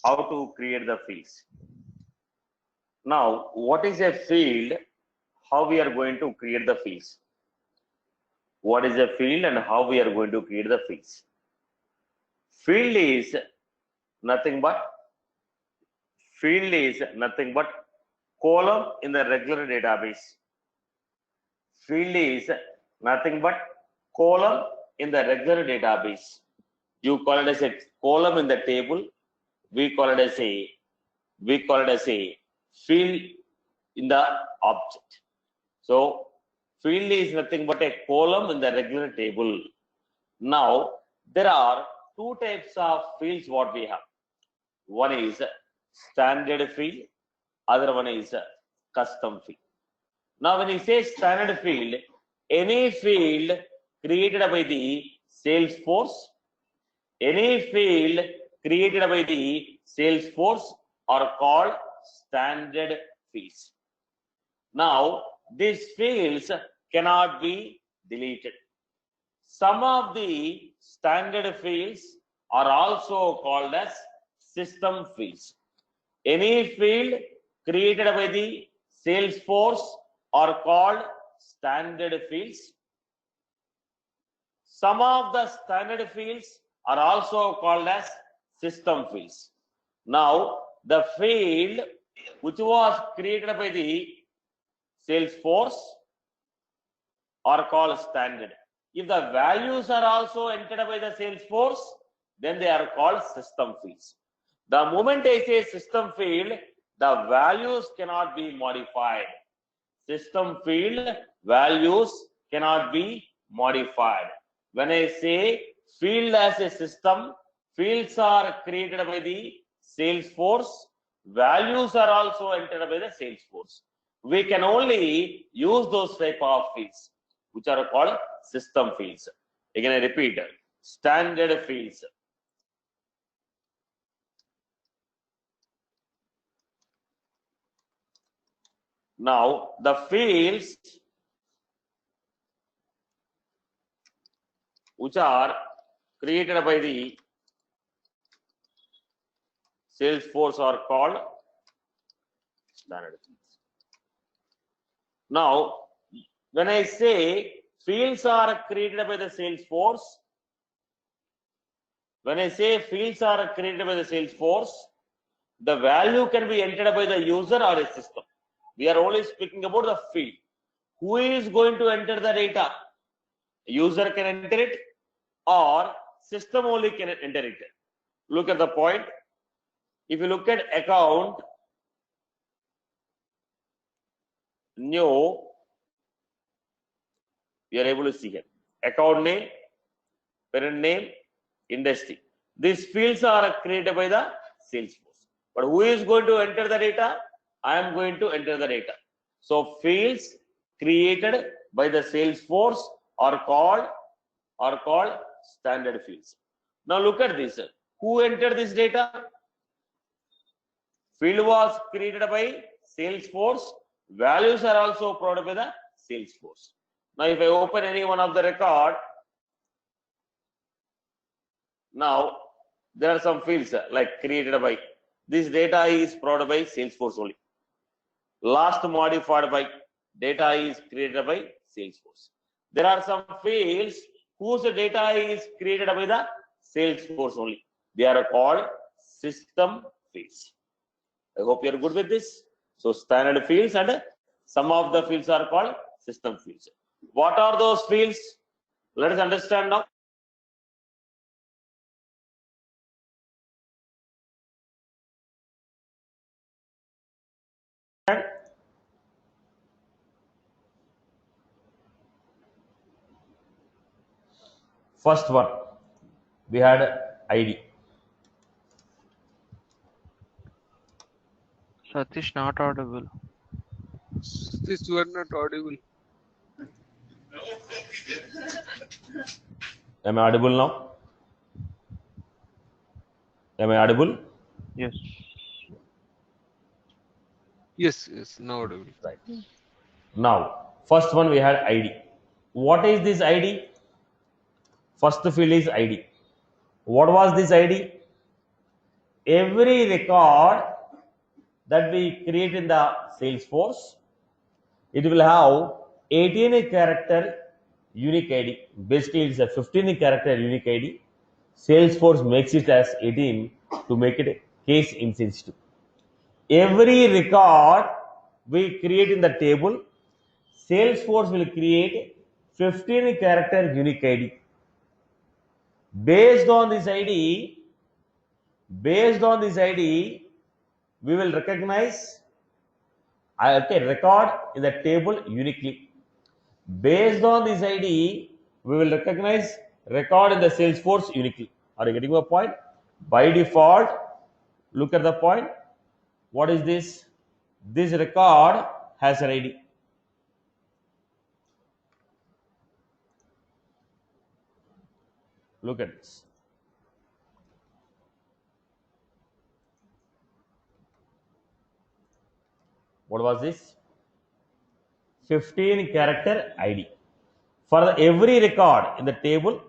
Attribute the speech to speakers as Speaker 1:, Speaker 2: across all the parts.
Speaker 1: how to create the fields. Now, what is a field? How we are going to create the fields? What is a field and how we are going to create the fields? Field is nothing but column in the regular database. Field is nothing but column in the regular database. You call it as a column in the table. We call it as a field in the object. So field is nothing but a column in the regular table. Now there are two types of fields what we have. One is standard field, other one is custom field. Now when you say standard field, any field created by the Salesforce, are called standard fields. Now these fields cannot be deleted. Some of the standard fields are also called as system fields. Any field created by the Salesforce are called standard fields. Some of the standard fields are also called as system fields. Now, the field which was created by the Salesforce are called standard. If the values are also entered by the Salesforce, then they are called system fields. The moment I say system field, the values cannot be modified. System field values cannot be modified. When I say field as a system, fields are created by the Salesforce, values are also entered by the Salesforce. We can only use those type of fields which are called system fields. Again, I repeat, standard fields. Now, the fields which are created by the Salesforce are called standard fields. Now, when I say fields are created by the Salesforce, the value can be entered by the user or a system. We are only speaking about the field. Who is going to enter the data? User can enter it or system only can enter it. Look at the point. If you look at account, new, we are able to see here. Account name, parent name, industry. These fields are created by the Salesforce. But who is going to enter the data? I am going to enter the data. So fields created by the Salesforce are called standard fields. Now look at this. Who entered this data? Field was created by Salesforce. Values are also provided by the Salesforce. Now if I open any one of the record, now there are some fields like created by. This data is provided by Salesforce only. Last modified by, data is created by Salesforce. There are some fields whose data is created by the Salesforce only. They are called system fields. I hope you are good with this. So standard fields and some of the fields are called system fields. What are those fields? Let us understand now. First one, we had ID.
Speaker 2: Satish, not audible.
Speaker 3: This were not audible.
Speaker 1: Am I audible now? Am I audible?
Speaker 2: Yes.
Speaker 3: Yes, now audible.
Speaker 1: Right. Now, first one we had ID. What is this ID? First field is ID. What was this ID? every record that we create in the Salesforce, it will have 18 character unique ID. Basically, it's a 15 character unique ID. Salesforce makes it as 18 to make it case insensitive. Every record we create in the table, Salesforce will create 15 character unique ID. Based on this ID, we will recognize record in the table uniquely. Based on this ID, we will recognize record in the Salesforce uniquely. Are you getting my point? By default, look at the point. What is this? This record has an ID. Look at this. What was this? 15 character ID. For every record in the table,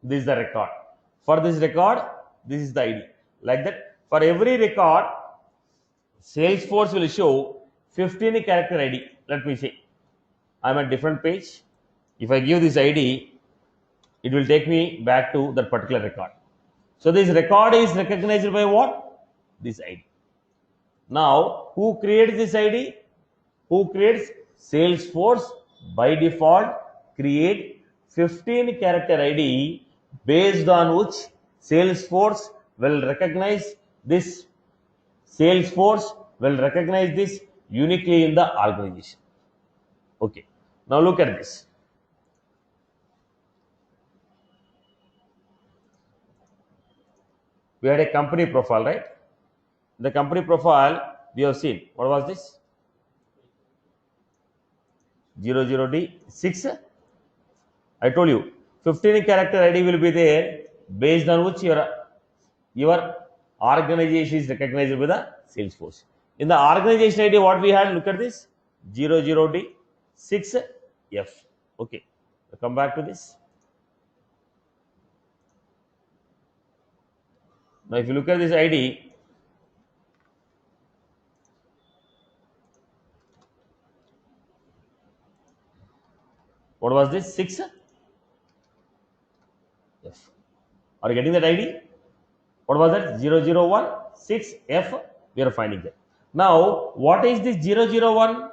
Speaker 1: this is the record. For this record, this is the ID. Like that, for every record, Salesforce will show 15 character ID. Let me see. I'm at different page. If I give this ID, it will take me back to that particular record. So this record is recognized by what? This ID. Now, who creates this ID? Who creates? Salesforce by default create 15 character ID based on which Salesforce will recognize this. Salesforce will recognize this uniquely in the organization. Okay. Now look at this. We had a company profile, right? The company profile we have seen. What was this? 00D6. I told you 15 character ID will be there based on which your organization is recognized by the Salesforce. In the organization ID, what we had, look at this 00D6F. Okay, we'll come back to this. Now, if you look at this ID, what was this? 6F. Are you getting that ID? What was that? 0016F. We are finding that. Now, what is this 001?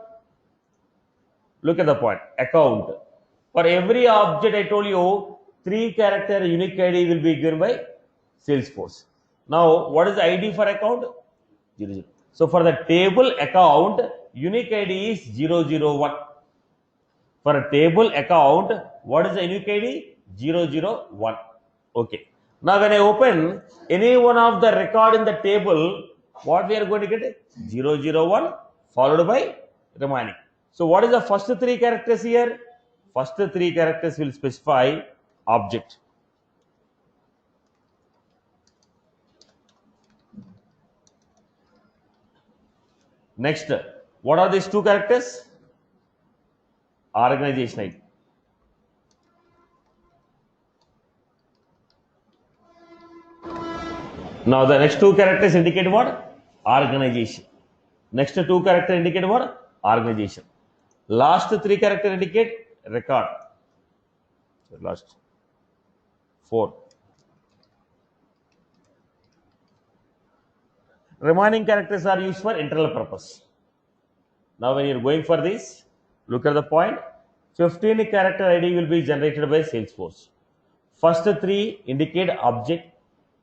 Speaker 1: Look at the point. Account. For every object, I told you 3 character unique ID will be given by Salesforce. Now, what is the ID for account? 00. So, for the table account, unique ID is 001. For a table account, what is the unique ID? 001. Okay. Now, when I open any one of the record in the table, what we are going to get? 001 followed by remaining. So, what is the first 3 characters here? First 3 characters will specify object. Next, what are these 2 characters? Organization ID. Now the next 2 characters indicate what? Organization. Next 2 characters indicate what? Organization. Last 3 characters indicate record. Last 4. Remaining characters are used for internal purpose. Now when you are going for this, look at the point. 15 character ID will be generated by Salesforce. First 3 indicate object.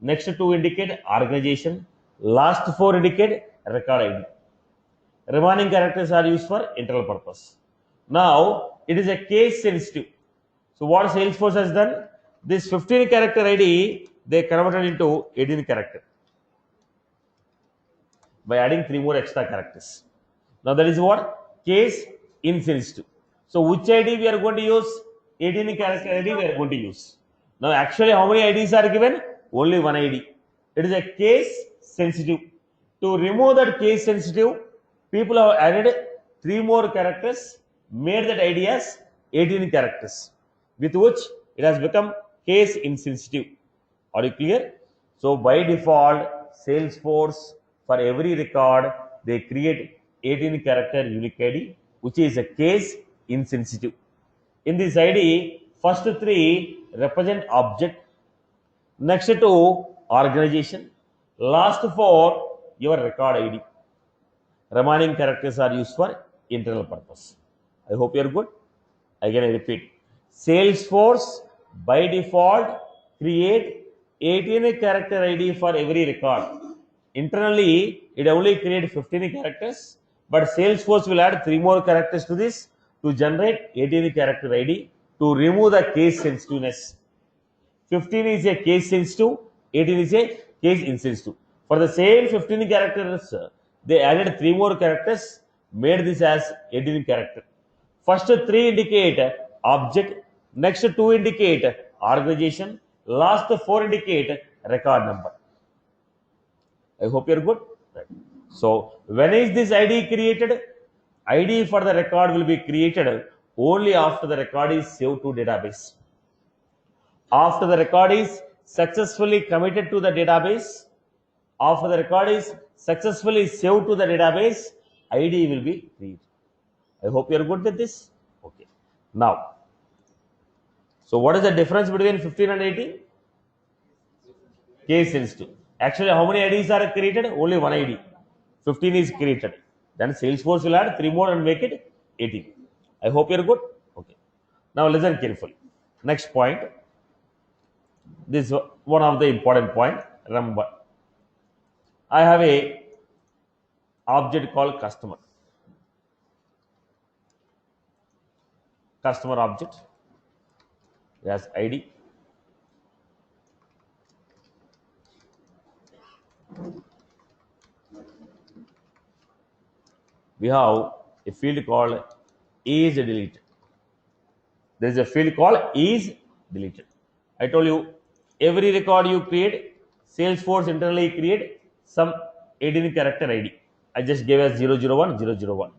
Speaker 1: Next 2 indicate organization. Last 4 indicate record ID. Remaining characters are used for internal purpose. Now it is a case sensitive. So what Salesforce has done? This 15 character ID they converted into 18 character by adding 3 more extra characters. Now that is what? Case insensitive. So which ID we are going to use? 18 character ID we are going to use. Now actually how many IDs are given? Only 1 ID. It is a case sensitive. To remove that case sensitive, people have added 3 more characters, made that ID as 18 characters, with which it has become case insensitive. Are you clear? So by default, Salesforce, for every record they create 18 character unique ID, which is a case insensitive. In this ID, first 3 represent object, next 2 organization, last 4 your record ID. Remaining characters are used for internal purpose. I hope you are good. Again I repeat, Salesforce by default create 18 character ID for every record. Internally it only create 15 characters, but Salesforce will add 3 more characters to this to generate 18 character ID to remove the case sensitiveness. 15 is a case sensitive, 18 is a case insensitive. For the same 15 characters, they added 3 more characters, made this as 18 character. First 3 indicate object, next 2 indicate organization, last 4 indicate record number. I hope you are good. Right. So when is this ID created? ID for the record will be created only after the record is saved to database. After the record is successfully committed to the database, after the record is successfully saved to the database, ID will be created. I hope you are good with this. Okay. Now, so what is the difference between 15 and 18? Case sensitive. Actually, how many IDs are created? Only one ID. 15 is created. Then Salesforce will add 3 more and make it 18. I hope you are good. Okay. Now listen carefully. Next point. This is one of the important point. Remember, I have a object called customer. Customer object has ID. We have a field called is deleted. There is a field called is deleted. I told you, every record you create, Salesforce internally create some 18 character ID. I just gave as 001, 001.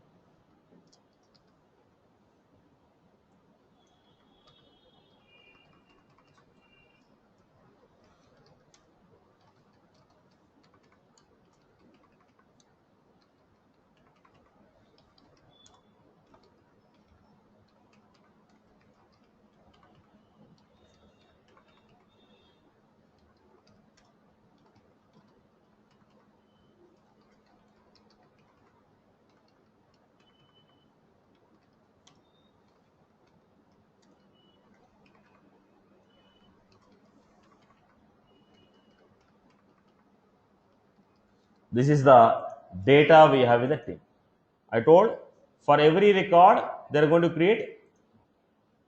Speaker 1: This is the data we have in the team. I told for every record they are going to create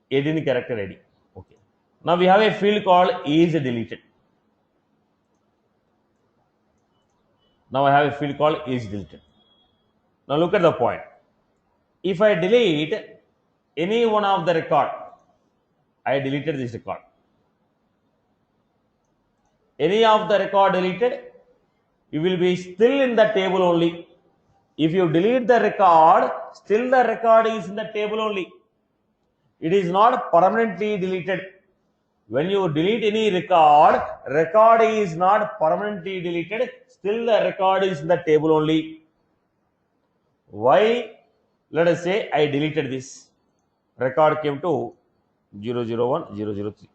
Speaker 1: 18 character ID. Okay. Now we have a field called is deleted. Now I have a field called is deleted. Now look at the point. If I delete any one of the record, I deleted this record. Any of the record deleted, you will be still in the table only. If you delete the record, still the record is in the table only. It is not permanently deleted. When you delete any record, record is not permanently deleted, still the record is in the table only. Why? Let us say I deleted this. Record came to 001, 003.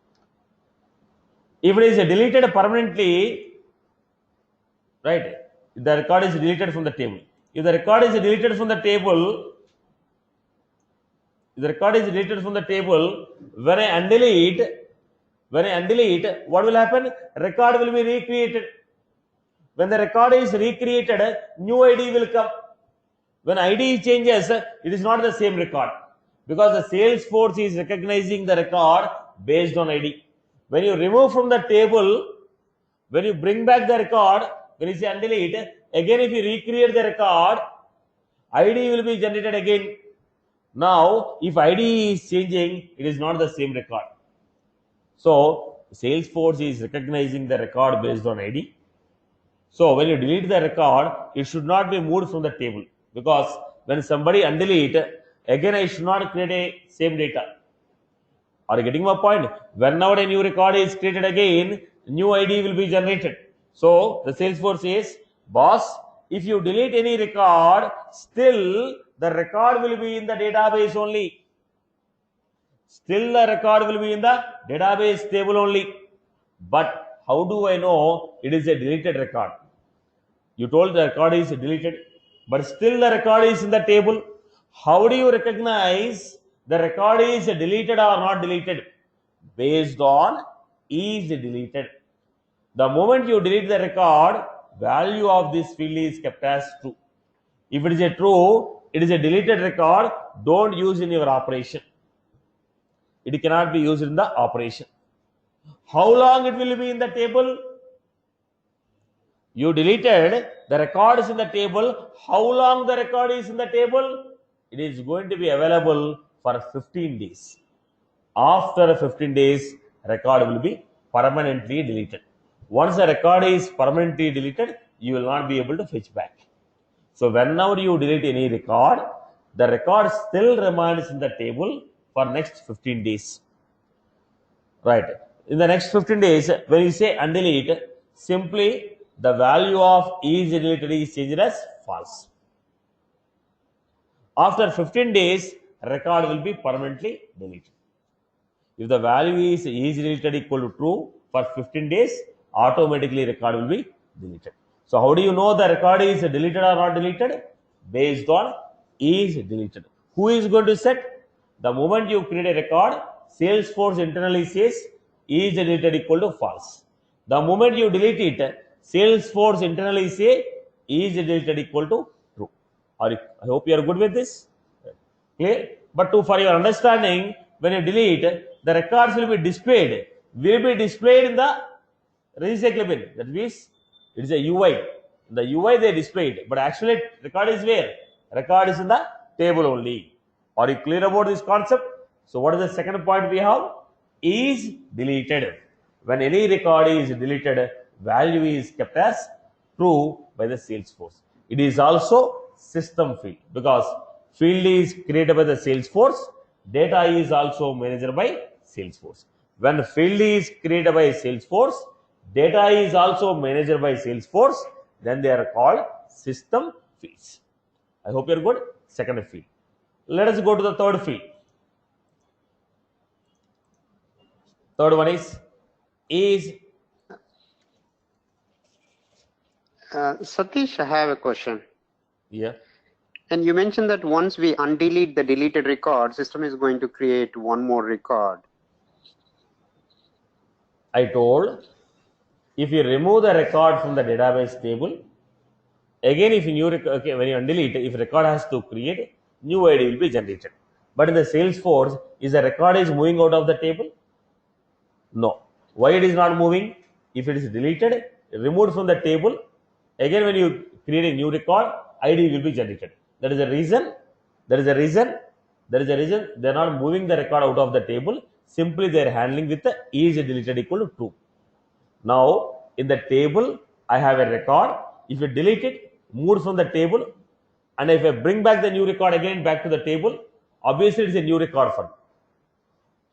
Speaker 1: If it is deleted permanently, right, the record is deleted from the table. If the record is deleted from the table, when I undelete, what will happen? Record will be recreated. When the record is recreated, new ID will come. When ID changes, it is not the same record, because the Salesforce is recognizing the record based on ID. When you remove from the table, when you bring back the record, when you say undelete, again if you recreate the record, ID will be generated again. Now, if ID is changing, it is not the same record. So, Salesforce is recognizing the record based on ID. So, when you delete the record, it should not be moved from the table, because when somebody undelete, again I should not create a same data. Are you getting my point? Whenever a new record is created again, new ID will be generated. So the Salesforce says, boss, if you delete any record, still the record will be in the database only. Still the record will be in the database table only. But how do I know it is a deleted record? You told the record is deleted, but still the record is in the table. How do you recognize the record is deleted or not deleted? Based on is deleted. The moment you delete the record, value of this field is kept as true. If it is a true, it is a deleted record, don't use in your operation. It cannot be used in the operation. How long it will be in the table? You deleted the record is in the table. How long the record is in the table? It is going to be available for 15 days. After 15 days, record will be permanently deleted. Once the record is permanently deleted, you will not be able to fetch back. So whenever you delete any record, the record still remains in the table for next 15 days. Right. In the next 15 days, when you say undelete, simply the value of is deleted is changed as false. After 15 days, record will be permanently deleted. If the value is deleted equal to true for 15 days, automatically record will be deleted. So how do you know the record is deleted or not deleted? Based on is deleted. Who is going to set? The moment you create a record, Salesforce internally says is deleted equal to false. The moment you delete it, Salesforce internally say is deleted equal to true. I hope you are good with this. Clear? But for your understanding, when you delete, the records will be displayed in the recycle bin. That means it is a UI. In the UI they displayed, but actually record is where? Record is in the table only. Are you clear about this concept? So what is the second point we have? Is deleted. When any record is deleted, value is kept as true by the Salesforce. It is also system field because field is created by the Salesforce, data is also managed by Salesforce. When field is created by Salesforce, data is also managed by Salesforce, then they are called system fields. I hope you are good. Second field. Let us go to the third field. Third one is
Speaker 2: Satish, I have a question.
Speaker 1: yeah.
Speaker 2: And you mentioned that once we undelete the deleted record, system is going to create one more record.
Speaker 1: I told if you remove the record from the database table, again if you when you undelete, if record has to create, new ID will be generated. But in the Salesforce, is the record is moving out of the table? No. Why it is not moving? If it is deleted, removed from the table, again when you create a new record, ID will be generated. That is the reason. They are not moving the record out of the table. Simply they are handling with the is deleted equal to true. Now in the table, I have a record. If you delete it, move from the table, and if I bring back the new record again back to the table, obviously it is a new record for me.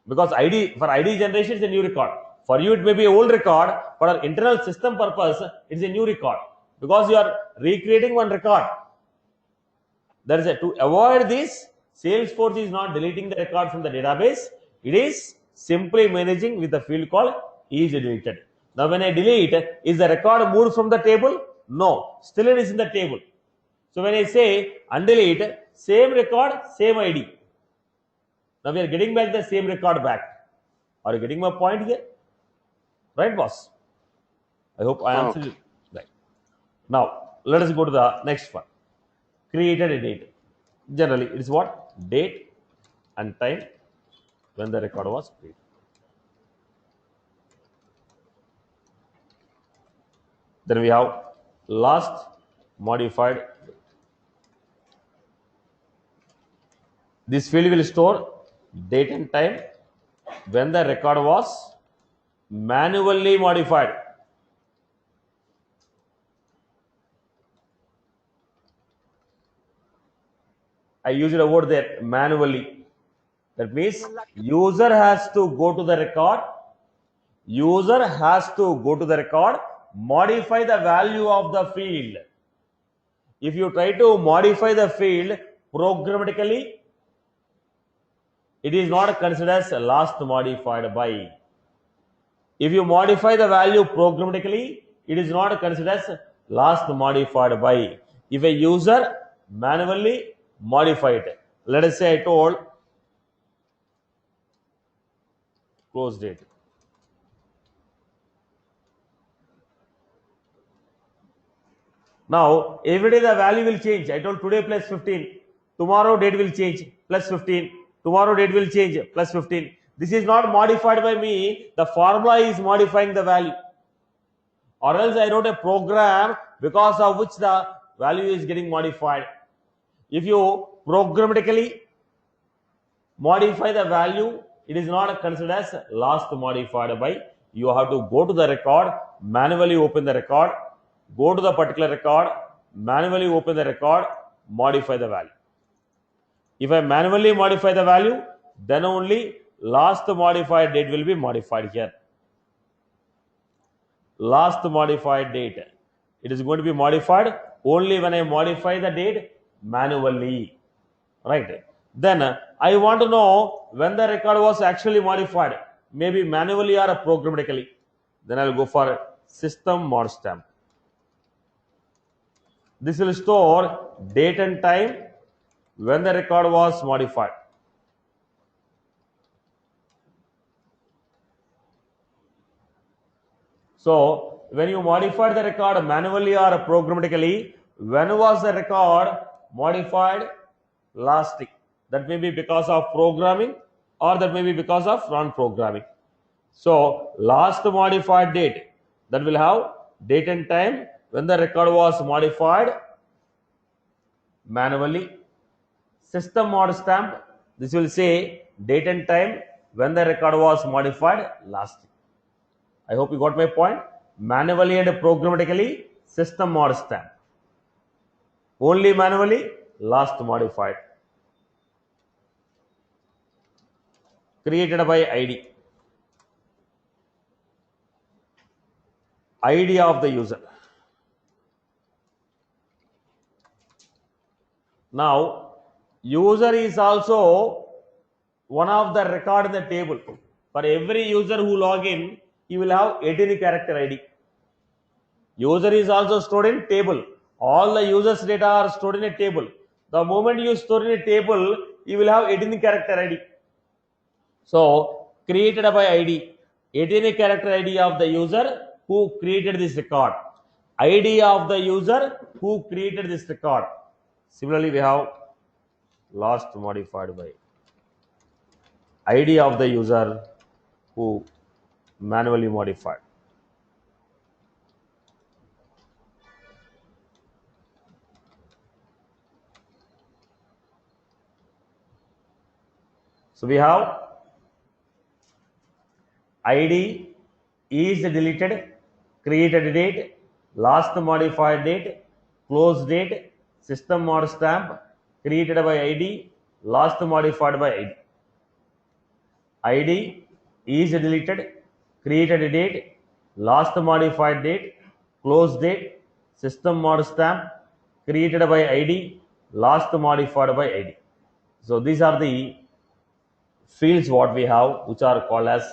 Speaker 1: Because for ID generation is a new record. For you it may be an old record, for our internal system purpose, it is a new record. Because you are recreating one record. To avoid this, Salesforce is not deleting the record from the database. It is simply managing with the field called is deleted. Now when I delete, is the record moved from the table? No, still it is in the table. So when I say undelete, same record, same ID. Now we are getting back the same record back. Are you getting my point here? Right, boss? I hope I answered it right. Now let us go to the next one. Created a date. Generally, it is what? Date and time when the record was created. Then we have last modified. This field will store date and time when the record was manually modified. I used a word there, manually. That means user has to go to the record. User has to go to the record modify the value of the field. If you try to modify the field programmatically, it is not considered as last modified by. If you modify the value programmatically, it is not considered as last modified by. If a user manually modify it, let us say I told close date. Now, every day the value will change. I told today plus 15. Tomorrow date will change plus 15. Tomorrow date will change plus 15. This is not modified by me. The formula is modifying the value. Or else I wrote a program because of which the value is getting modified. If you programmatically modify the value, it is not considered as last modified by. You have to go to the record, manually open the record, go to the particular record, manually open the record, modify the value. If I manually modify the value, then only last modified date will be modified here. Last modified date. It is going to be modified only when I modify the date manually. Right. Then I want to know when the record was actually modified, maybe manually or programmatically. Then I will go for system mod stamp. This will store date and time when the record was modified. So when you modify the record manually or programmatically, when was the record modified? Last week. That may be because of programming or that may be because of non-programming. So last modified date, that will have date and time when the record was modified manually. System mod stamp, this will say date and time when the record was modified last week. I hope you got my point. Manually and programmatically, system mod stamp. Only manually, last modified. Created by ID. ID of the user. Now, user is also one of the record in the table. For every user who log in, he will have 18 character ID. User is also stored in table. All the users data are stored in a table. The moment you store in a table, you will have 18 character ID. So, created by ID, 18 character ID of the user who created this record. ID of the user who created this record. Similarly, we have last modified by ID of the user who manually modified. So we have ID is deleted, created date, last modified date, close date, system mod stamp, created by ID, last modified by ID. ID is deleted, created date, last modified date, close date, system mod stamp, created by ID, last modified by ID. So these are the fields what we have, which are called as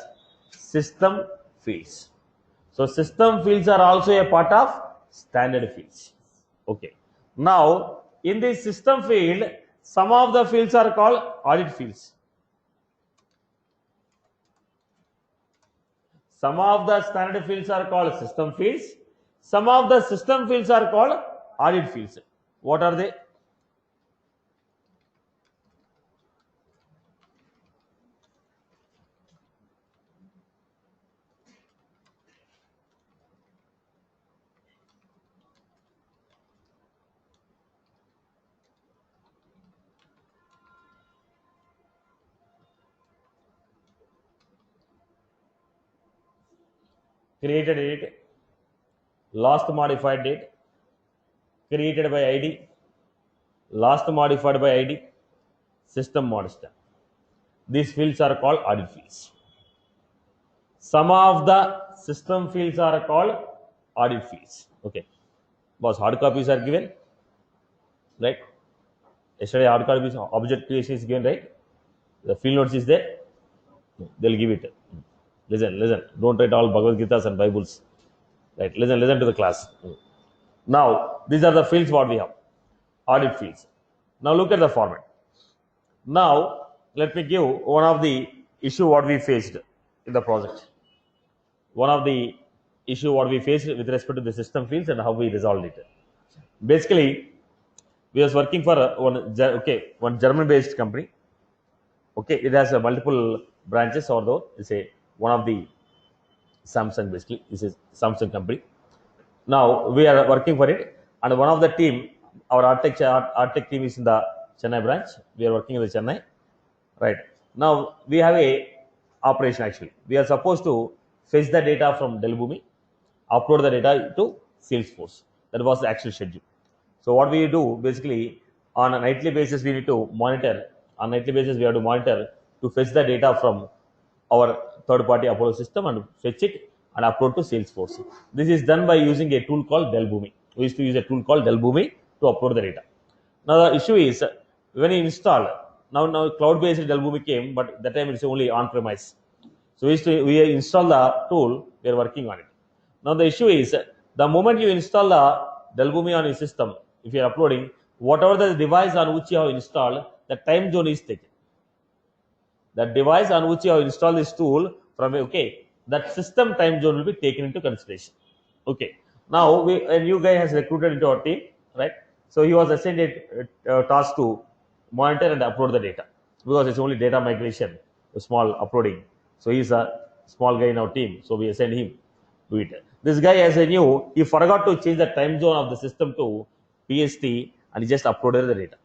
Speaker 1: system fields. So system fields are also a part of standard fields. Okay. Now in this system field, some of the fields are called audit fields. Some of the standard fields are called system fields. Some of the system fields are called audit fields. What are they? Created date, last modified date, created by ID, last modified by ID, system mod stamp. These fields are called audit fields. Some of the system fields are called audit fields. Okay. Boss, hard copies are given, right? Yesterday hard copies object creation is given, right? The field notes is there. They'll give it. Listen. Don't write all Bhagavad Gitas and Bibles. Right? Listen to the class. Now, these are the fields what we have. Audit fields. Now look at the format. Now, let me give one of the issue what we faced in the project. One of the issue what we faced with respect to the system fields and how we resolved it. Basically, we was working for one German-based company. Okay, it has multiple branches, although it's one of the Samsung. Basically, this is Samsung company. Now we are working for it, and one of the team, our Artec team is in the Chennai branch. We are working in the Chennai, right? Now we have a operation actually. We are supposed to fetch the data from Delbhoomi, upload the data to Salesforce. That was the actual schedule. So what we do basically on a nightly basis, we need to monitor. On a nightly basis, we have to monitor to fetch the data from our third-party Apollo system and fetch it and upload to Salesforce. This is done by using a tool called Delbhoomi. We used to use a tool called Delbhoomi to upload the data. Now the issue is when you install, now cloud-based Delbhoomi came, but that time it's only on-premise. So we install the tool, we are working on it. Now the issue is the moment you install the Delbhoomi on your system, if you are uploading, whatever the device on which you have installed, the time zone is taken. The device on which you have installed this tool from that system time zone will be taken into consideration. Okay. Now a new guy has recruited into our team, right? So he was assigned a task to monitor and upload the data because it's only data migration, a small uploading. So he's a small guy in our team. So we assigned him to it. This guy, as I knew, he forgot to change the time zone of the system to PST and he just uploaded the data.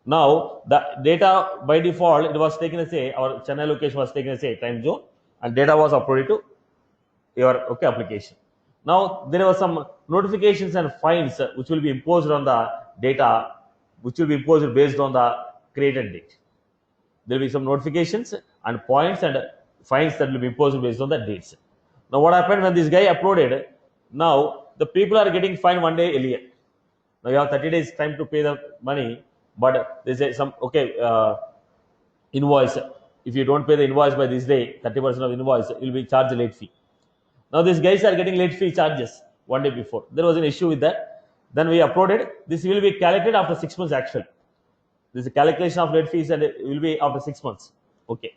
Speaker 1: Now the data by default it was taken as our Chennai location was taken as time zone and data was uploaded to your application. Now there were some notifications and fines which will be imposed on the data, which will be imposed based on the created date. There will be some notifications and points and fines that will be imposed based on the dates. Now what happened when this guy uploaded? Now the people are getting fined one day earlier. Now you have 30 days time to pay the money, but they say some invoice. If you don't pay the invoice by this day, 30% of invoice, you will be charged a late fee. Now these guys are getting late fee charges one day before. There was an issue with that. Then we uploaded. This will be calculated after 6 months actually. This is a calculation of late fees and it will be after 6 months. Okay.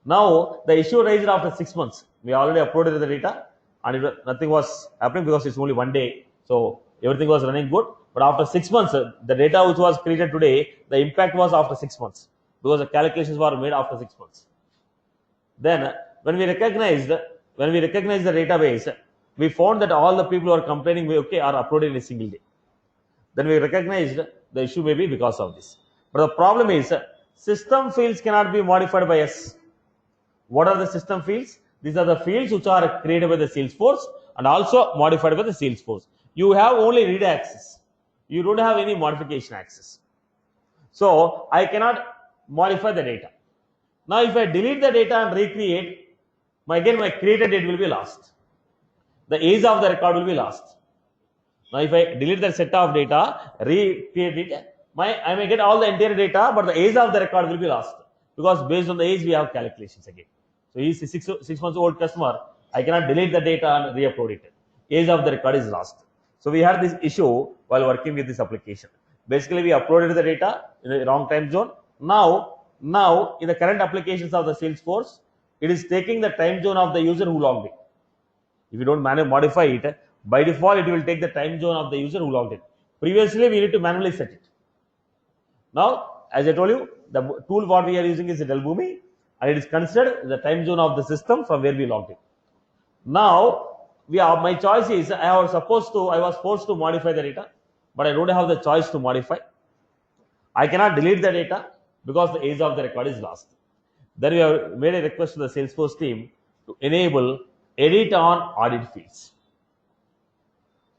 Speaker 1: Now the issue raised after 6 months. We already uploaded the data and nothing was happening because it's only one day. So everything was running good. But after 6 months, the data which was created today, the impact was after 6 months because the calculations were made after 6 months. Then when we recognized the database, we found that all the people who are complaining are uploaded in a single day. Then we recognized the issue may be because of this. But the problem is system fields cannot be modified by us. What are the system fields? These are the fields which are created by the Salesforce and also modified by the Salesforce. You have only read access. You don't have any modification access. So I cannot modify the data. Now if I delete the data and recreate, my created date will be lost. The age of the record will be lost. Now if I delete the set of data, recreate it, I may get all the entire data, but the age of the record will be lost because based on the age we have calculations again. So he's a 6 months old customer. I cannot delete the data and re-upload it. Age of the record is lost. So we had this issue while working with this application. Basically, we uploaded the data in the wrong time zone. Now in the current applications of the Salesforce, it is taking the time zone of the user who logged in. If you don't modify it, by default, it will take the time zone of the user who logged in. Previously, we need to manually set it. Now, as I told you, the tool what we are using is Delbhoomi, and it is considered the time zone of the system from where we logged in. Now, my choice is I was forced to modify the data, but I don't have the choice to modify. I cannot delete the data because the age of the record is lost. Then we have made a request to the Salesforce team to enable edit on audit fields.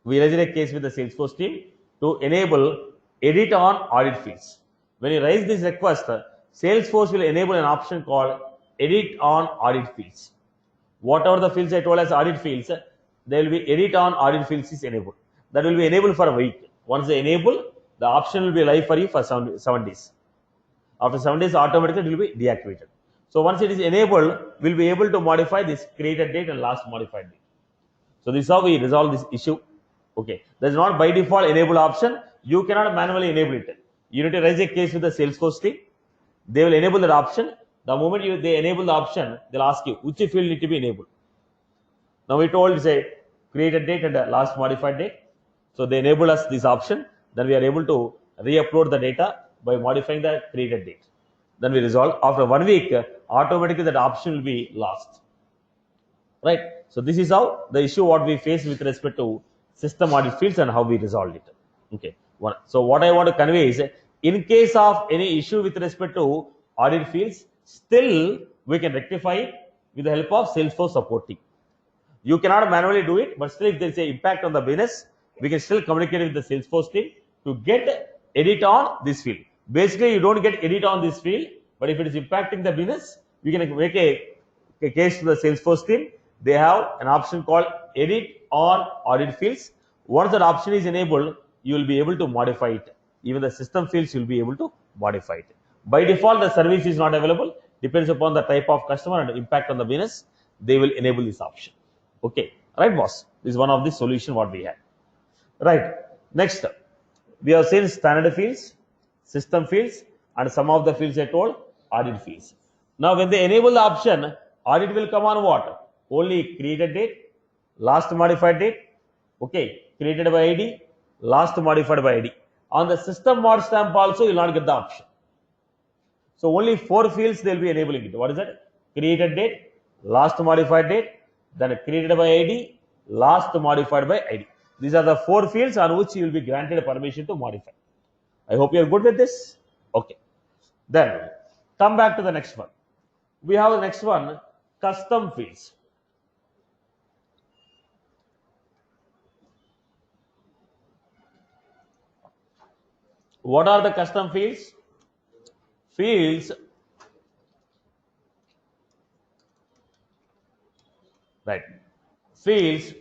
Speaker 1: We raised a case with the Salesforce team to enable edit on audit fields. When you raise this request, Salesforce will enable an option called edit on audit fields. Whatever the fields I told as audit fields, there will be edit on audit fields is enabled. That will be enabled for a week. Once they enable, the option will be live for you for 7 days. After 7 days, automatically it will be deactivated. So once it is enabled, we'll be able to modify this created date and last modified date. So this is how we resolve this issue. Okay, there's not by default enable option. You cannot manually enable it. You need to raise a case with the Salesforce team. They will enable that option. The moment they enable the option, they'll ask you which field need to be enabled. Now we told say created date and last modified date. So they enable us this option. Then we are able to re-upload the data by modifying the created date. Then we resolve. After 1 week, automatically that option will be lost. Right. So this is how the issue what we face with respect to system audit fields and how we resolved it. Okay. So what I want to convey is, in case of any issue with respect to audit fields, still we can rectify it with the help of Salesforce support team. You cannot manually do it, but still if there is an impact on the business, we can still communicate with the Salesforce team to get edit on this field. Basically, you don't get edit on this field, but if it is impacting the business, we can make a case to the Salesforce team. They have an option called edit on audit fields. Once that option is enabled, you will be able to modify it. Even the system fields you will be able to modify it. By default, the service is not available. Depends upon the type of customer and impact on the business. They will enable this option. Okay, right, boss? This is one of the solution what we have. Right. Next, we have seen standard fields, system fields, and some of the fields I told audit fields. Now, when they enable the option, audit will come on what? Only created date, last modified date. Okay, created by ID, last modified by ID. On the system mod stamp also, you will not get the option. So only 4 fields they will be enabling it. What is that? Created date, last modified date, then created by ID, last modified by ID. These are the 4 fields on which you will be granted permission to modify. I hope you are good with this. Okay. Then come back to the next one. We have the next one, custom fields. What are the custom fields? Fields, right, fields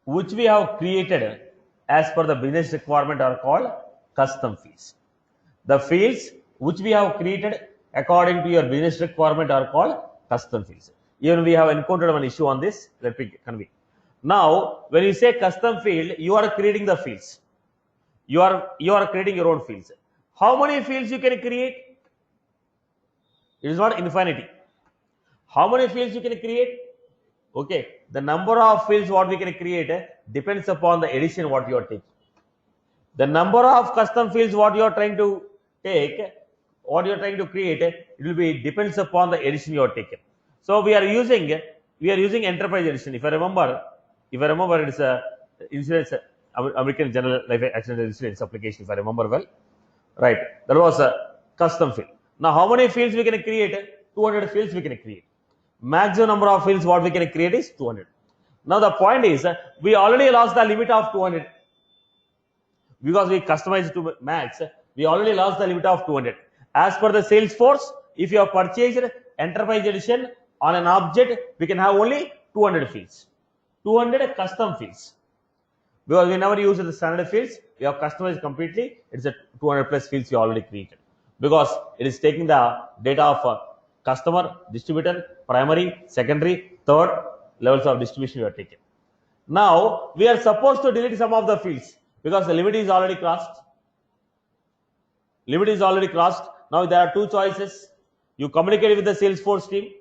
Speaker 1: which we have created as per the business requirement are called custom fields. The fields which we have created according to your business requirement are called custom fields. Even we have encountered one issue on this. Let me convey. Now, when you say custom field, you are creating the fields. You are creating your own fields. How many fields you can create? It is not infinity. How many fields you can create? Okay, the number of fields what we can create depends upon the edition what you are taking. The number of custom fields what you are trying to take, what you are trying to create, it will be depends upon the edition you are taken. So we are using enterprise edition. If I remember, it is a insurance, American General Life Accident Insurance application. If I remember well, right? That was a custom field. Now, how many fields we can create? 200 fields we can create. Maximum number of fields what we can create is 200. Now the point is, we already lost the limit of 200 because we customized to max. We already lost the limit of 200. As per the Salesforce, if you have purchased enterprise edition on an object, we can have only 200 fields, 200 custom fields. Because we never use the standard fields, we have customized completely. It's a 200 plus fields you already created because it is taking the data of customer, distributor, primary, secondary, third levels of distribution you are taking. Now we are supposed to delete some of the fields because the limit is already crossed. Limit is already crossed. Now there are 2 choices. You communicate with the Salesforce team,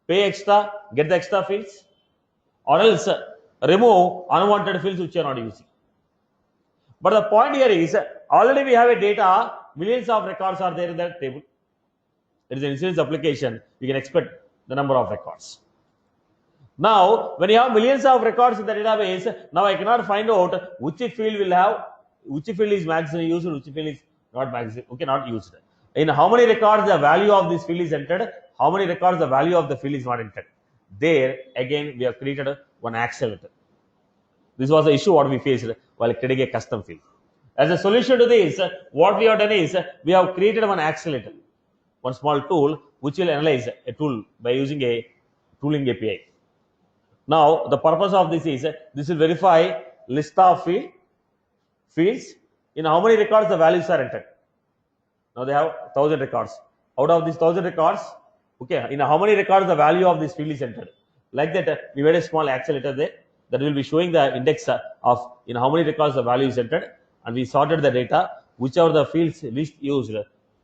Speaker 1: pay extra, get the extra fields, or else remove unwanted fields which you are not using. But the point here is, already we have a data, millions of records are there in that table. It is an insurance application, you can expect the number of records. Now, when you have millions of records in the database, now I cannot find out which field will have, which field is maximum used, which field is not maximum, okay, not used. In how many records the value of this field is entered, how many records the value of the field is not entered. There, again, we have created one accelerator. This was the issue what we faced while creating a custom field. As a solution to this, what we have done is, we have created one accelerator, one small tool which will analyze a tool by using a tooling API. Now the purpose of this is this will verify list of fields. In how many records the values are entered. Now they have 1000 records. Out of these 1000 records, okay, in how many records the value of this field is entered. Like that, we made a small accelerator there that will be showing the index of in how many records the value is entered, and we sorted the data, whichever the fields least used.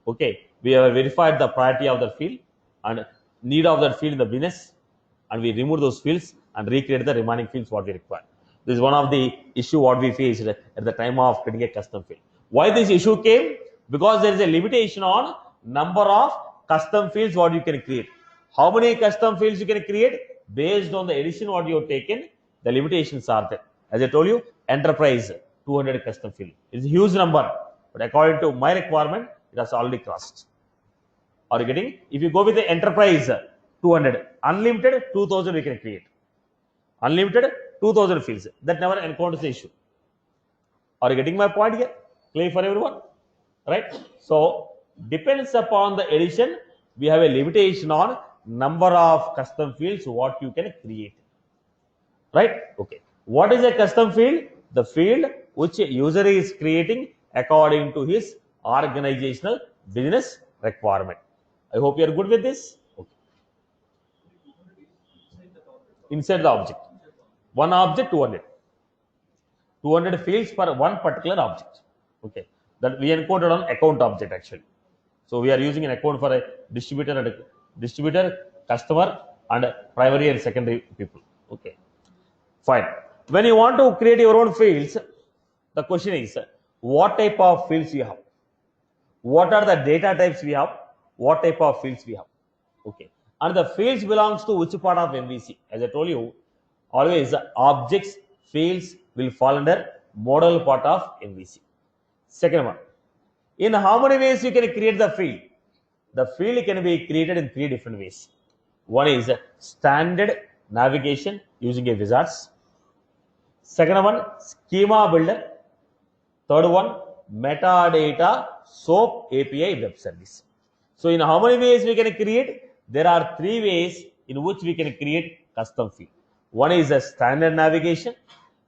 Speaker 1: Okay, we have verified the priority of the field and need of that field in the business, and we remove those fields and recreate the remaining fields what we require. This is one of the issue what we faced at the time of creating a custom field. Why this issue came? Because there is a limitation on number of custom fields what you can create. How many custom fields you can create based on the edition what you have taken, the limitations are there. As I told you, enterprise 200 custom field. It's a huge number, but according to my requirement, it has already crossed. Are you getting? If you go with the enterprise 200, unlimited 2000 we can create. Unlimited 2000 fields. That never encounters the issue. Are you getting my point here? Clear for everyone? Right? So depends upon the edition, we have a limitation on number of custom fields what you can create. Right? Okay. What is a custom field? The field which a user is creating according to his organizational business requirement. I hope you are good with this. Okay. Inside the object. One object 200. 200 fields for one particular object. Okay. That we encoded on account object actually. So we are using an account for a distributor, customer, and primary and secondary people. Okay. Fine. When you want to create your own fields, the question is what type of fields you have? What are the data types we have? What type of fields we have? Okay. And the fields belongs to which part of MVC? As I told you, always objects, fields will fall under model part of MVC. Second one, in how many ways you can create the field? The field can be created in 3 different ways. One is standard navigation using a wizards. Second one, schema builder. Third one, metadata SOAP API web service. So in how many ways we can create? There are 3 ways in which we can create custom field. One is a standard navigation.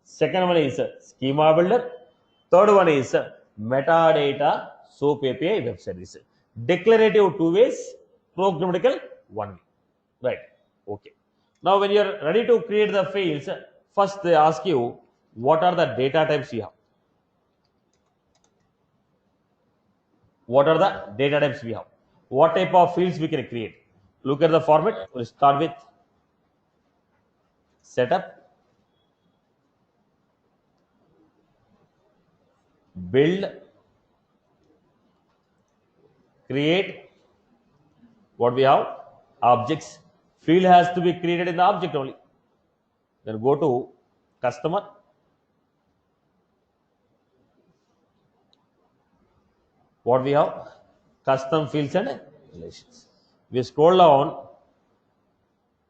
Speaker 1: Second one is a schema builder. Third one is a metadata SOAP API web service. Declarative 2 ways, programmatical 1 way. Right. Okay. Now when you are ready to create the fields, first they ask you what are the data types you have. What are the data types we have? What type of fields we can create? Look at the format. We'll start with setup, build, create. What we have? Objects. Field has to be created in the object only. Then go to customer. What we have? Custom fields and relations. We scroll down.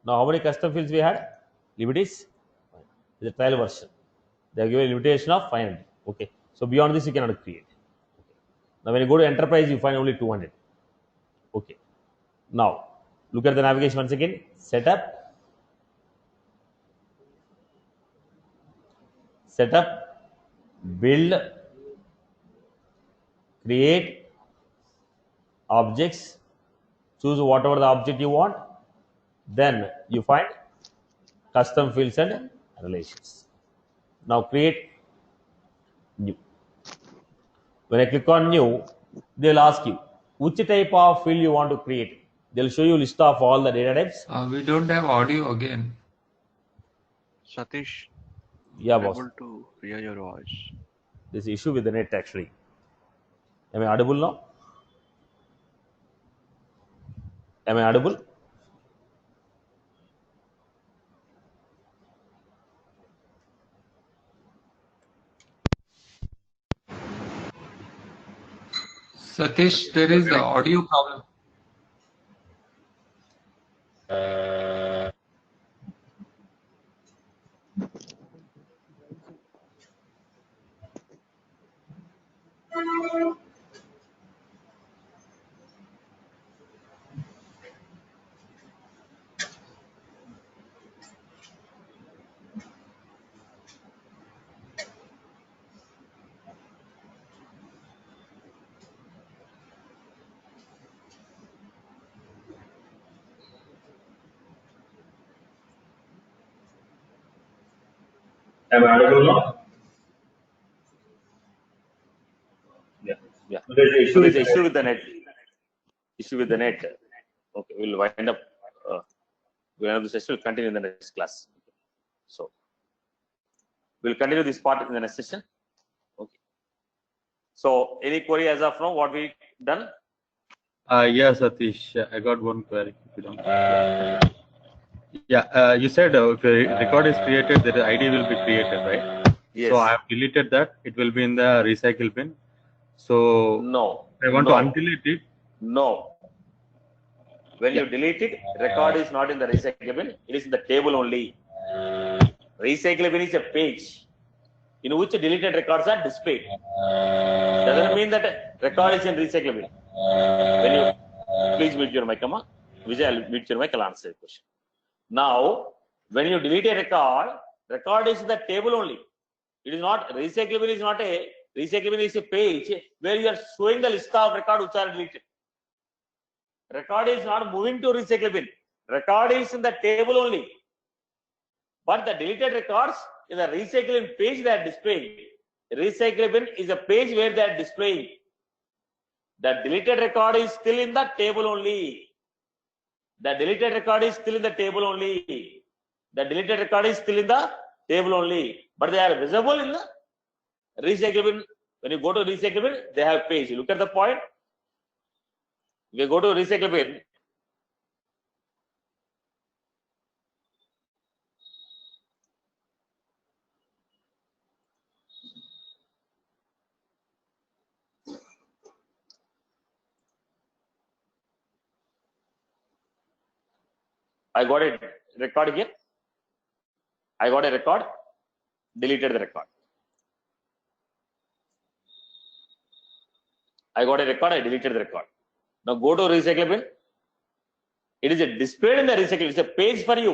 Speaker 1: Now how many custom fields we had? Liberties. It's a trial version. They have given a limitation of 500. Okay. So beyond this you cannot create. Okay. Now when you go to enterprise, you find only 200. Okay. Now look at the navigation once again. Setup, build, create, objects. Choose whatever the object you want. Then you find custom fields and relations. Now create new. When I click on new, they will ask you which type of field you want to create. They will show you list of all the data types.
Speaker 4: We don't have audio again.
Speaker 5: Satish,
Speaker 1: Yeah, boss.
Speaker 5: able to hear your voice.
Speaker 1: This issue with the net actually. Am I audible now? Am I audible?
Speaker 4: Satish, there is the audio problem.
Speaker 6: Am I audible now? Yeah.
Speaker 1: Yeah.
Speaker 6: So there's an issue
Speaker 1: So
Speaker 6: with
Speaker 1: there's an
Speaker 6: the
Speaker 1: issue
Speaker 6: net.
Speaker 1: with the net. Issue with the net. Okay, we'll wind up. We'll have the session. We'll continue in the next class. So we'll continue this part in the next session. Okay. So any query as of now? What we done?
Speaker 7: Yeah, Satish, I got one query. If you don't. Yeah, you said if a record is created, the ID will be created, right?
Speaker 1: Yes.
Speaker 7: So I have deleted that. It will be in the recycle bin. So
Speaker 1: No.
Speaker 7: I want to undelete it.
Speaker 1: No. When you delete it, record is not in the recycle bin. It is in the table only. Recycle bin is a page in which deleted records are displayed. Doesn't mean that record is in recycle bin. When you please mute your mic, Amma. Vijay, I'll mute your mic. I'll answer the question. Now, when you delete a record is in the table only. It is not recycle bin. Is not a recycle bin. Is a page where you are showing the list of records which are deleted. Record is not moving to recycle bin. Record is in the table only. But the deleted records in the recycling page they are displaying. Recycle bin is a page where they are displaying. The deleted record is still in the table only. The deleted record is still in the table only. The deleted record is still in the table only. But they are visible in the recycle bin. When you go to recycle bin, they have page. You look at the point. If you go to recycle bin, I got a record here. I got a record, deleted the record. I got a record, I deleted the record. Now go to recycle bin. It is a displayed in the recycle. It's a page for you.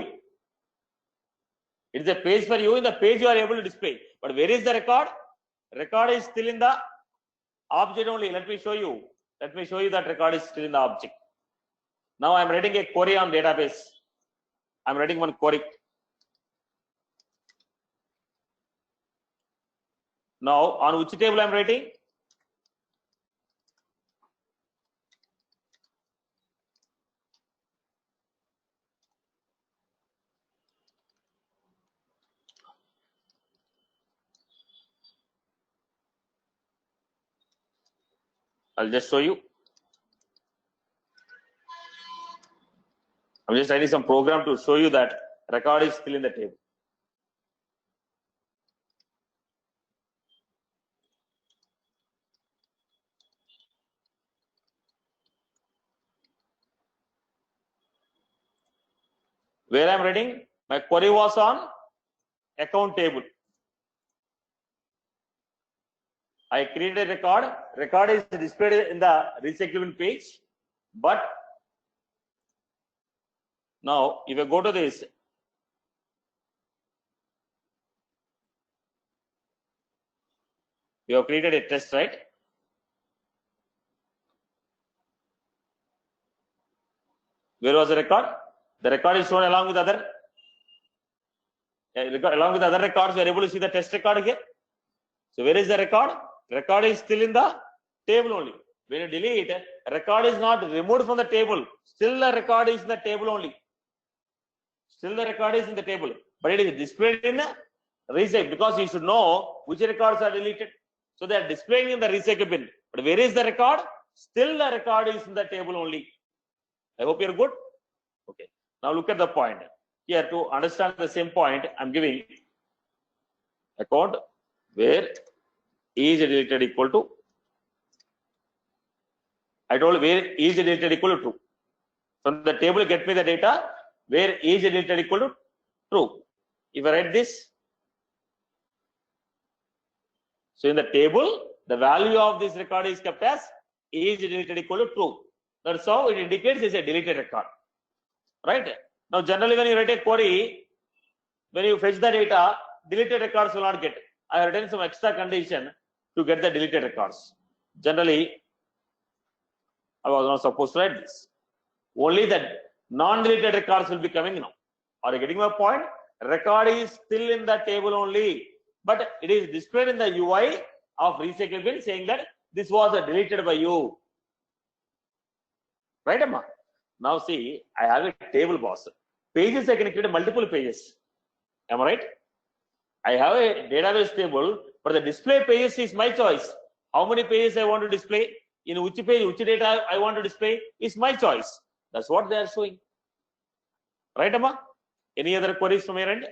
Speaker 1: It is a page for you. In the page you are able to display. But where is the record? Record is still in the object only. Let me show you. Let me show you that record is still in the object. Now I am writing a query on database. I am writing one query. Now on which table I am writing? I'll just show you. I'm just writing some program to show you that record is still in the table. Where I'm writing, my query was on account table. I created a record. Record is displayed in the recycling page. But now, if I go to this, you have created a test, right? Where was the record? The record is shown along with other. Along with other records, we are able to see the test record here. So where is the record? Record is still in the table only. When you delete, record is not removed from the table. Still the record is in the table only. Still the record is in the table. But it is displayed in the recycle because you should know which records are deleted. So they are displaying in the recycle bin. But where is the record? Still the record is in the table only. I hope you're good. Okay. Now look at the point. Here to understand the same point, I'm giving account where is deleted equal to. I told where is deleted equal to true. From the table, get me the data where is deleted equal to true. If I write this, so in the table, the value of this record is kept as is deleted equal to true. That's how it indicates it's a deleted record. Right? Now, generally, when you write a query, when you fetch the data, deleted records will not get. I have written some extra condition to get the deleted records. Generally, I was not supposed to write this. Only the non-deleted records will be coming now. Are you getting my point? record is still in the table only, but it is displayed in the UI of recycle bin saying that this was deleted by you. Right, Amma? Now see, I have a table, boss. Pages I can create multiple pages. Am I right? I have a database table, but the display pages is my choice. How many pages I want to display, in which page, which data I want to display is my choice. That's what they are showing. Right, Amma? Any other queries from your end?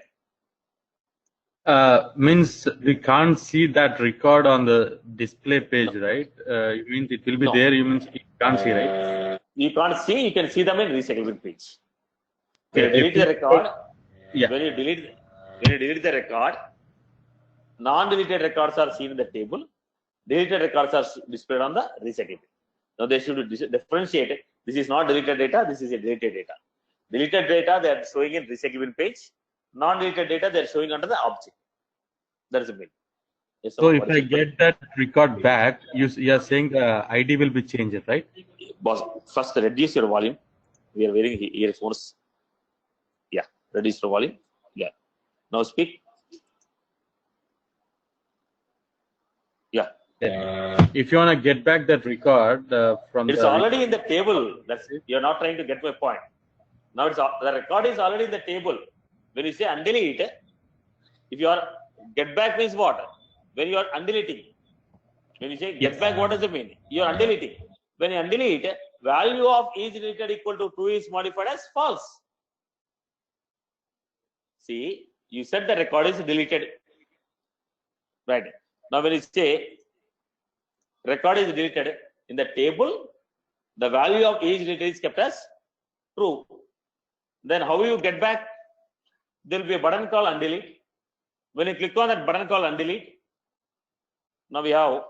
Speaker 7: Means we can't see that record on the display page, right? You means it will be
Speaker 1: No.
Speaker 7: there. You means you can't see, right?
Speaker 1: You can't see. You can see them in recycle bin page. When
Speaker 7: Okay,
Speaker 1: you delete the record,
Speaker 7: Yeah.
Speaker 1: when you delete the record, non-deleted records are seen in the table. Deleted records are displayed on the recycle bin. Now they should differentiate it. This is not deleted data. This is a deleted data. Deleted data they are showing in recycle bin page. Non-deleted data they are showing under the object. That is the mean. Yes,
Speaker 7: So if I get that record back, you are saying the ID will be changed, right?
Speaker 1: boss, first reduce your volume. We are wearing earphones. Yeah, reduce your volume. Yeah. Now speak. Yeah.
Speaker 7: If you want to get back that record from
Speaker 1: It's
Speaker 7: the
Speaker 1: already in the table. That's it. You're not trying to get my point. Now it's the record is already in the table. When you say undelete, if you are get back means what? When you are undeleting. When you say get back, what does it mean? You are undeleting. When you undelete, value of is deleted equal to true is modified as false. See, you said the record is deleted. Right. Now when you say record is deleted in the table, the value of age deleted is kept as true. Then how will you get back? There will be a button called undelete. When you click on that button called undelete, now we have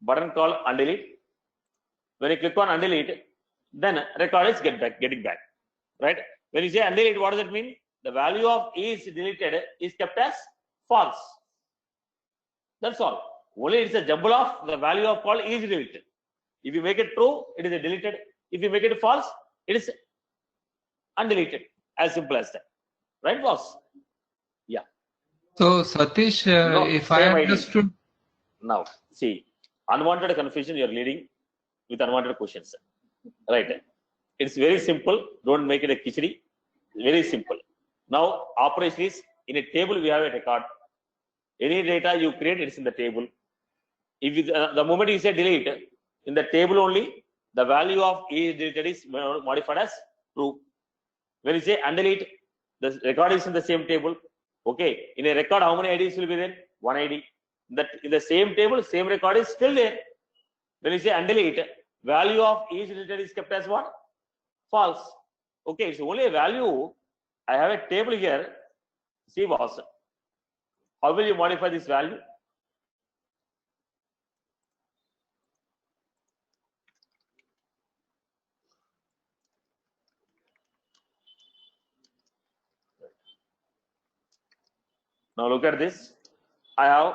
Speaker 1: button called undelete. When you click on undelete, then record is getting back. Right? When you say undelete, what does it mean? The value of is deleted is kept as false. That's all. Only it's a jumble of the value of called is deleted. If you make it true, it is a deleted. If you make it false, it is undeleted. As simple as that. Right, boss? Yeah.
Speaker 4: So Satish,
Speaker 1: No,
Speaker 4: if I
Speaker 1: same ID.
Speaker 4: understood,
Speaker 1: Now, see, unwanted confusion you are leading with unwanted questions. Right? It's very simple. Don't make it a khichdi. Very simple. Now, operation is in a table we have a record. Any data you create, it's in the table. If you, the moment you say delete, in the table only, the value of is deleted is modified as true. When you say undelete, the record is in the same table. Okay, in a record, how many IDs will be there? One ID. That in the same table, same record is still there. When you say undelete, value of is deleted is kept as what? False. Okay, it's only a value. I have a table here. See, boss. How will you modify this value? Now look at this. I have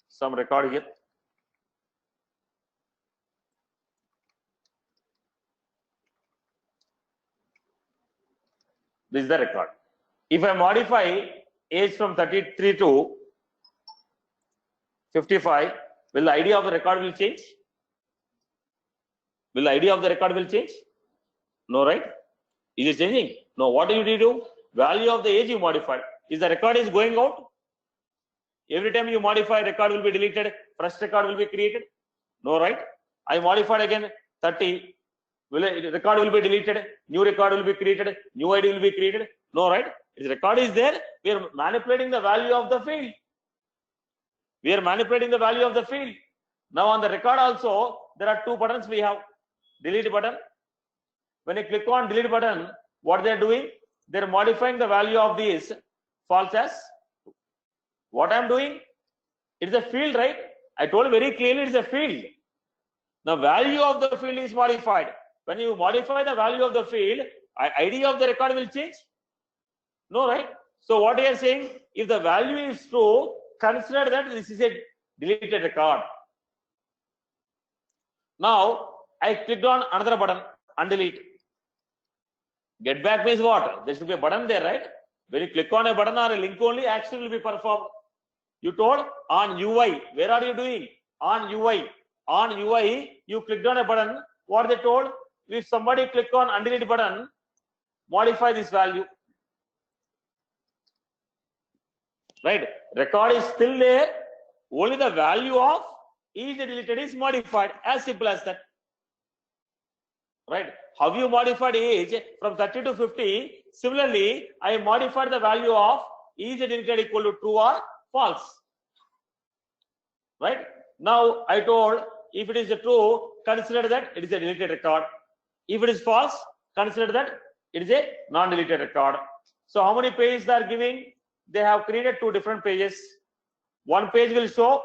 Speaker 1: some record here. This is the record. If I modify age from 33 to 55, will the ID of the record will change? Will the ID of the record will change? No, right? Is it changing? No. What do you do? Value of the age you modified. Is the record is going out? Every time you modify, record will be deleted. Fresh record will be created. No, right? I modified again 30. Record will be deleted. New record will be created. New ID will be created. No, right? If the record is there, we are manipulating the value of the field. We are manipulating the value of the field. Now on the record also, there are two buttons we have. Delete button. When you click on delete button, what they are doing? They are modifying the value of this false as. What I am doing? It is a field, right? I told very clearly it is a field. The value of the field is modified. When you modify the value of the field, ID of the record will change? No, right? So what you are saying, if the value is true, consider that this is a deleted record. Now, I clicked on another button, undelete. Get back means what? There should be a button there, right? When you click on a button or a link only, action will be performed. You told on UI. Where are you doing? On UI. On UI, you clicked on a button. What they told? If somebody click on undelete button, modify this value. Right? Record is still there. Only the value of each deleted is modified. As simple as that. Right? How you modified age from 30 to 50? Similarly, I modified the value of each deleted equal to true or false. Right? Now I told if it is a true, consider that it is a deleted record. If it is false, consider that it is a non-deleted record. So how many pages they are giving? They have created two different pages. One page will show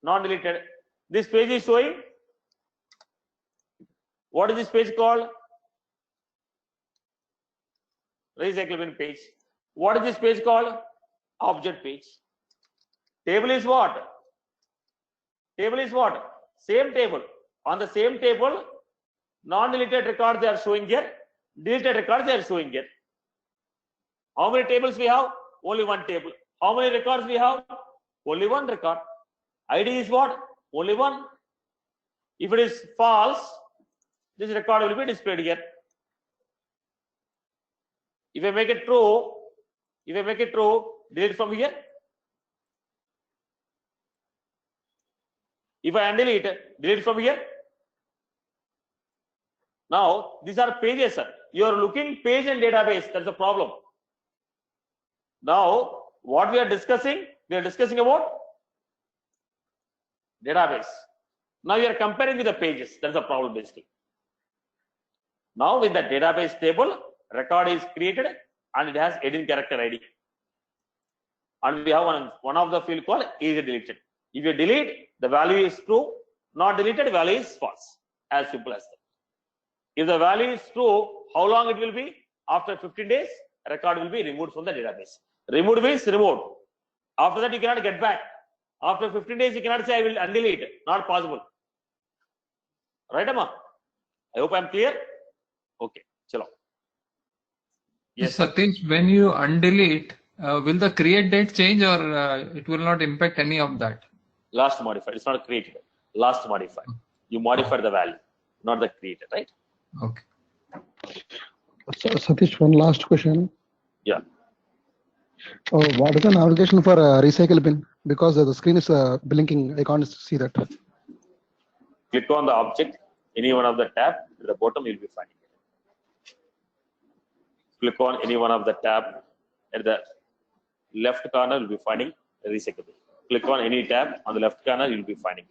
Speaker 1: non-deleted. This page is showing. What is this page called? Recycle bin page. What is this page called? Object page. Table is what? Table is what? Same table. On the same table, non-deleted records they are showing here. Deleted records they are showing here. How many tables we have? Only one table. How many records we have? Only one record. ID is what? Only one. If it is false, this record will be displayed here. If I make it true, delete from here. If I undelete, delete from here. Now, these are pages, sir. You are looking page and database. That's the problem. Now, what we are discussing? We are discussing about database. Now, you are comparing with the pages. That's the problem, basically. Now, with the database table, record is created and it has 18 character ID. And we have one of the field called is deleted. If you delete, the value is true. Not deleted, value is false. As simple as that. If the value is true, how long it will be? After 15 days, record will be removed from the database. Removed means removed. After that, you cannot get back. After 15 days, you cannot say I will undelete. Not possible. Right, Amma? I hope I am clear. Okay, chalo. Yes.
Speaker 4: Satish, when you undelete, will the create date change or it will not impact any of that?
Speaker 1: Last modified. It's not created. Last modified. You modified the value, not the created, right?
Speaker 4: Okay.
Speaker 8: So, Satish, one last question.
Speaker 1: Yeah.
Speaker 8: What is the navigation for recycle bin? Because the screen is blinking, I can't see that.
Speaker 1: Click on the object, any one of the tab, at the bottom you'll be finding it. Click on any one of the tab, at the left corner you'll be finding the recycle bin. Click on any tab on the left corner, you'll be finding it.